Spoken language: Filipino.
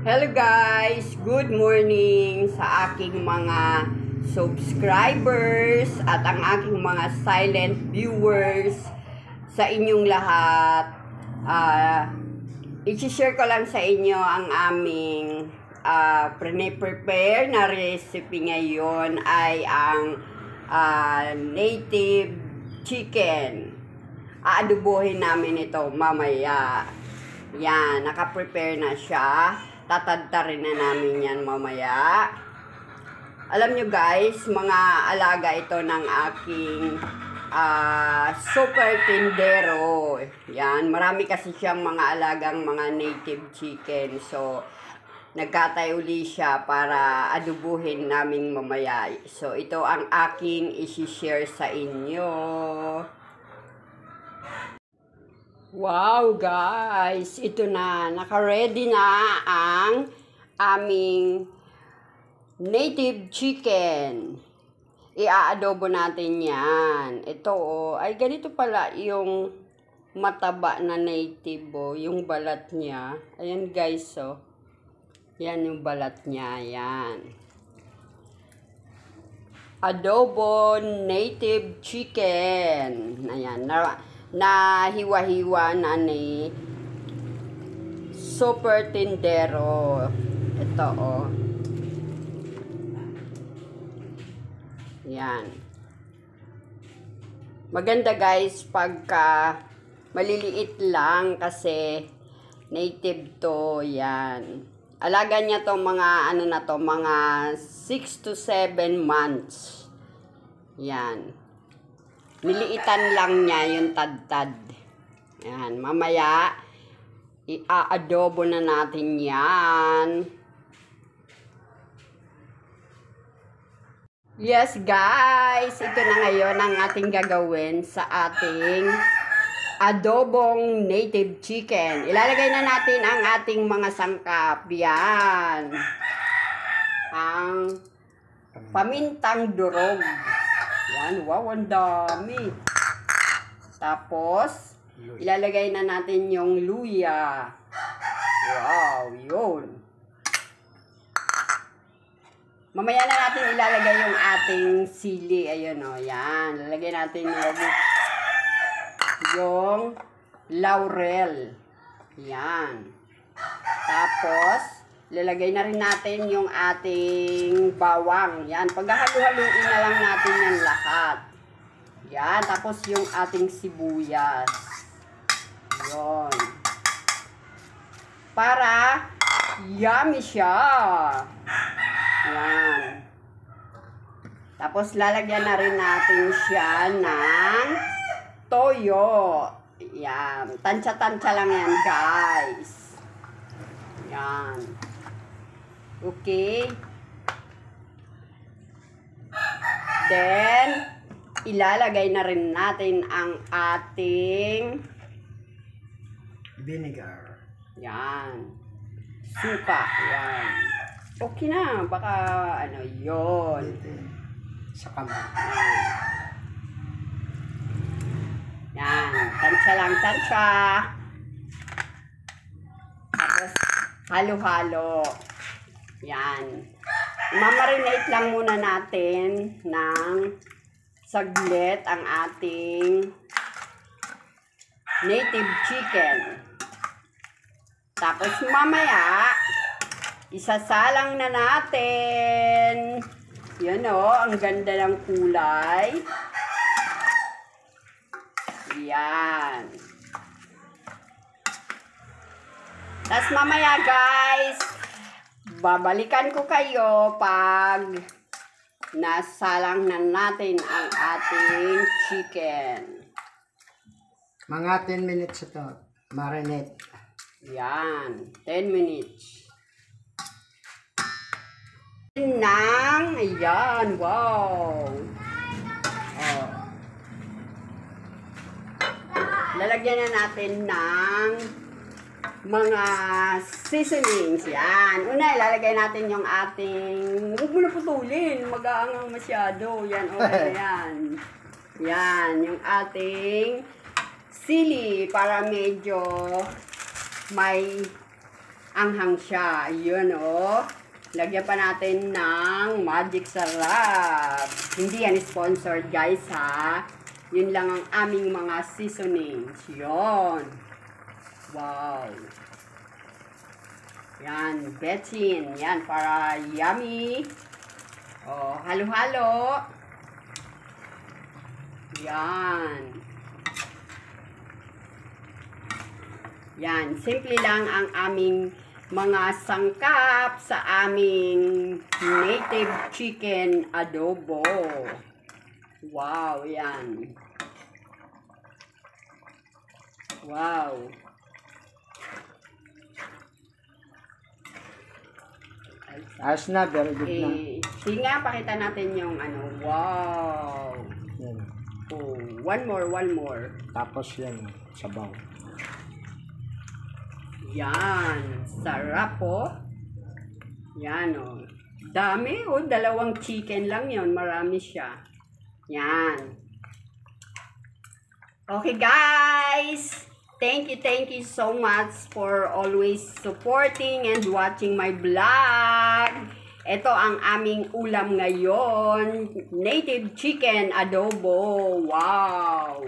Hello guys! Good morning sa aking mga subscribers at ang aking mga silent viewers sa inyong lahat. I-share ko lang sa inyo ang aming prepare na recipe ngayon ay ang native chicken. Aadobohin namin ito mamaya. Yan, naka-prepare na siya. Tatadtarin na namin yan mamaya. Alam nyo guys, mga alaga ito ng aking super tindero. Yan, marami kasi siyang mga alagang mga native chicken. So, nagkatay uli siya para adubuhin namin mamaya. So, ito ang aking isi-share sa inyo. Wow guys, ito na, naka-ready na ang aming native chicken. Ia-adobo natin yan. Ito ay ganito pala yung mataba na native yung balat niya. Ayan guys yan yung balat niya, yan. Adobo native chicken. Ayan, na hiwa-hiwa na ni super tindero. Ito yan. Maganda guys pagka maliliit lang kasi native to. Yan, alaga niya to mga mga 6 to 7 months. Yan, niliitan lang niya yung tad-tad. Yan, mamaya i-adobo na natin yan. Yes guys, ito na ngayon ang ating gagawin sa ating adobong native chicken. Ilalagay na natin ang ating mga sangkap. Yan, ang pamintang durog. Yan, wow, ang dami. Tapos, ilalagay na natin yung luya. Wow, yun. Mamaya na natin ilalagay yung ating sili. Ayun yan. Lalagay natin yung laurel. Yan. Tapos, lalagay na rin natin yung ating bawang. Yan, paghahalu-haluin na lang natin yan lahat. Yan, tapos yung ating sibuyas. Yon. Para yummy siya. Yan. Tapos lalagyan na rin natin siya ng toyo. Yan, tansya-tansya lang yan guys. Yan. Okay. Then, ilalagay na rin natin ang ating vinegar. Yan. Suka. Yan. Okay na. Baka yun. Sa kamay. Yan. Tansya lang, tansya. Tapos, halo-halo. Yan. Mamarinate lang muna natin ng saglit ang ating native chicken. Tapos mamaya, isasalang na natin. Yan ang ganda ng kulay. Yan. Tapos mamaya guys, babalikan ko kayo pag nasalang na natin ang ating chicken. Mga 10 minutes ito. Marinate. Yan. 10 minutes. Ayan. Wow. Lalagyan na natin ng mga seasonings. Yan. Una, ilalagay natin yung ating, huwag mo na putulin, mag-aangang masyado. Yan, okay yan. Yan, yung ating sili para medyo may anghang siya. Yun, oh. Lagyan pa natin ng magic sarap. Hindi yan sponsored, guys, ha. Yun lang ang aming mga seasonings. Yun. Wow. Yan, betchin. Yan, para yummy. Oh, halo-halo. Yan. Yan, simple lang ang aming mga sangkap sa aming native chicken adobo. Wow, yan. Wow. Ayos na, very good na. Sige nga, pakita natin yung ano. Wow. Yan. Oh, one more. Tapos yan, sabaw. Yan. Sarap po. Yan o. Dami o. 2 chicken lang yon. Marami siya. Yan. Okay guys. Thank you so much for always supporting and watching my vlog. Ito ang aming ulam ngayon. Native chicken adobo. Wow.